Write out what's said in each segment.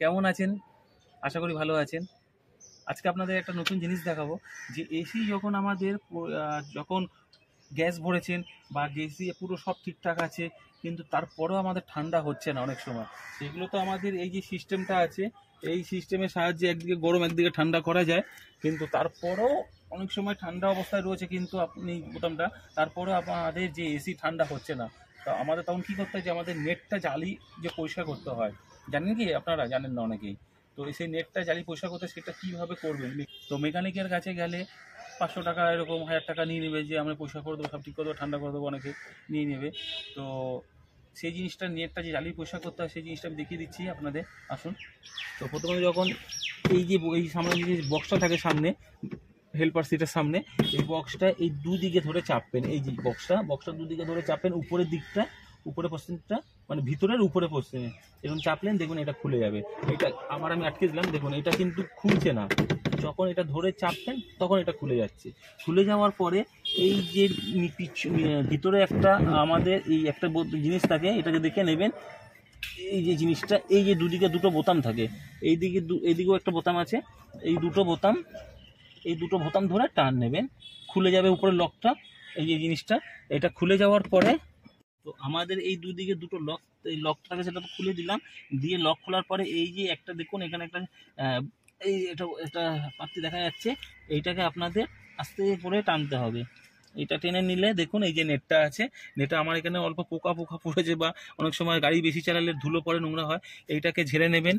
কেমন আছেন? আশা করি ভালো আছেন। আজকে আপনাদের একটা নতুন জিনিস দেখাবো যে এসি যখন আমাদের যখন গ্যাস ভরেছেন বা গ্যাসে পুরো সব ঠিকঠাক আছে, কিন্তু তারপরেও আমাদের ঠান্ডা হচ্ছে না অনেক সময়। সেগুলো তো আমাদের এই যে সিস্টেমটা আছে, এই সিস্টেমের সাহায্যে একদিকে গরম একদিকে ঠান্ডা করা যায়, কিন্তু তারপরেও অনেক সময় ঠান্ডা অবস্থায় রয়েছে কিন্তু আপনি বোতামটা, তারপরেও আমাদের যে এসি ঠান্ডা হচ্ছে না। তো আমাদের তখন কী করতে হয়, যে আমাদের নেটটা জ্বালি যে পরিষ্কার করতে হয়। জানেন কি? আপনারা জানেন না অনেকেই। তো সেই নেটটা জ্বালিয়ে পরিষ্কার করতে সেটা কীভাবে করবেন? তো মেকানিকের কাছে গেলে 500 টাকা এরকম 1000 টাকা নিয়ে নেবে, যে আমরা পরিষ্কার করে দেবো, সব ঠিক করে দেবো, ঠান্ডা করে দেবো, অনেকে নিয়ে নেবে। তো সেই জিনিসটা, নেটটা যে জ্বালিয়ে পরিষ্কার করতে হয়, সেই জিনিসটা আমি দেখিয়ে দিচ্ছি আপনাদের। আসুন। তো প্রথমে যখন এই সামনে যে বক্সটা থাকে সামনে, হেল্পার সিটের সামনে, এই বক্সটা এই দুদিকে ধরে চাপবেন। এই যে বক্সটা দুদিকে ধরে চাপবেন, উপরের দিকটা, উপরে পোর্শনটা, মানে ভিতরের উপরে পোর্শনে এরকম চাপলেন, দেখুন এটা খুলে যাবে। এটা আমি আটকে দিলাম, দেখুন এটা কিন্তু খুলছে না। যখন এটা ধরে চাপবেন তখন এটা খুলে যাচ্ছে। খুলে যাওয়ার পরে এই যে ভিতরে একটা আমাদের এই একটা জিনিস থাকে, এটাকে দেখে নেবেন। এই যে জিনিসটা, এই যে দুদিকে দুটো বোতাম থাকে, এইদিকেও একটা বোতাম আছে, এই দুটো বোতাম ধরে টান নেবেন, খুলে যাবে উপরের লকটা। এই যে জিনিসটা, এটা খুলে যাওয়ার পরে তো আমাদের এই দুদিকে দুটো লক, এই লকটাকে সেটা তো খুলে দিলাম। দিয়ে লক খোলার পরে এই যে একটা দেখুন, এখানে একটা এই এটা পাত্তি দেখা যাচ্ছে, এইটাকে আপনাদের আস্তে করে টানতে হবে। এটা টেনে নিলে দেখুন এই যে নেটটা আছে, নেটটা আমার এখানে অল্প পোকা পড়েছে, বা অনেক সময় গাড়ি বেশি চালালে ধুলো পড়ে, নোংরা হয়, এইটাকে ঝেড়ে নেবেন।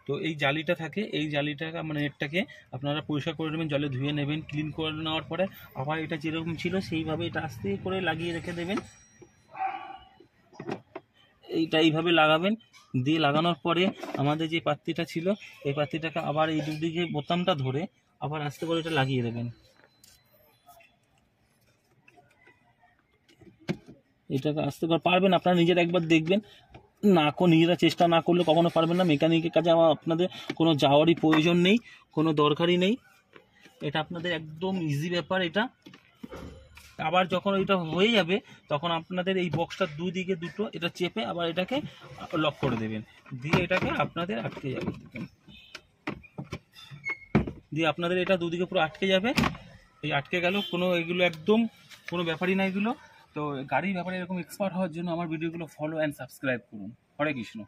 তো এই জালিটা থাকে, এই জালিটাকে মানে নেটটাকে আপনারা পরিষ্কার করে নেবেন, জলে ধুয়ে নেবেন, ক্লিন করে নেওয়ার পরে আবার এটা যেরকম ছিল সেইভাবে এটা আস্তে করে লাগিয়ে রেখে দেবেন। এইটা এইভাবে লাগাবেন। দিয়ে লাগানোর পরে আমাদের যে পাত্তিটা ছিল, এই পাত্তিটাকে আবার এই দুদিকে বোতামটা ধরে আবার আস্তে করে এটা লাগিয়ে দেবেন। এটাকে আস্তে করে পারবেন, আপনারা নিজেরা একবার দেখবেন, নিজেরা চেষ্টা না করলে কখনো পারবেন না। মেকানিকের কাছে আপনাদের কোনো যাওয়ারই প্রয়োজন নেই, কোনো দরকারই নেই। এটা আপনাদের একদম ইজি ব্যাপার এটা। আবার যখন এটা হয়ে যাবে তখন আপনাদের এই বক্সটার দুদিকে দুটো এটা চেপে আবার এটাকে লক করে দেবেন, দিয়ে এটাকে আপনাদের আটকে যাবে, দিয়ে আপনাদের এটা দুদিকে পুরো আটকে যাবে। এই আটকে গেল, এগুলো একদম কোনো ব্যাপারই না এগুলো। তো গাড়ির ব্যাপারে এরকম এক্সপার্ট হওয়ার জন্য আমার ভিডিওগুলো ফলো অ্যান্ড সাবস্ক্রাইব করুন। হরে কৃষ্ণ।